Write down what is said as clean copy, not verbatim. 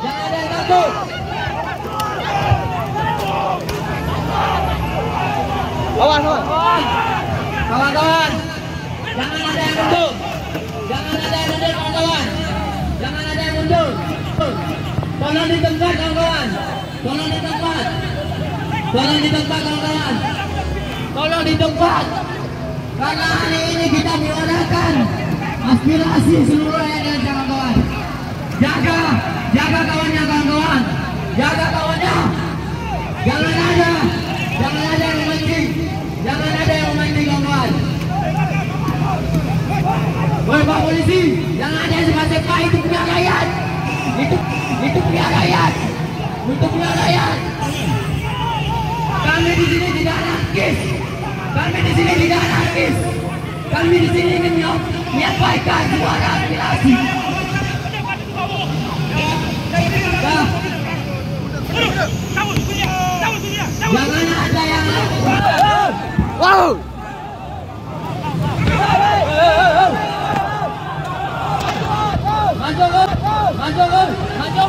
Jangan ada yang takut. Kawan-kawan, jangan ada yang mundur. Jangan ada yang mundur, kawan-kawan. Jangan ada yang mundur. Tolong di tempat, kawan-kawan. Tolong di tempat. Tolong di tempat, kawan-kawan. Tolong di tempat. Karena hari ini kita menyuarakan aspirasi seluruh rakyat, kawan-kawan. Jaga kawannya, kawan-kawan. Jaga kawannya. Jangan ada yang memancing. Jangan ada yang memancing, kawan-kawan. Woi Pak Polisi, jangan ada yang sepak-sepak, itu punya rakyat. Itu punya rakyat. Itu punya rakyat. Kami di sini tidak anarkis. Kami di sini tidak anarkis. Kami di sini ingin menyampaikan suara aspirasi. Jangan ada yang wow. Maju.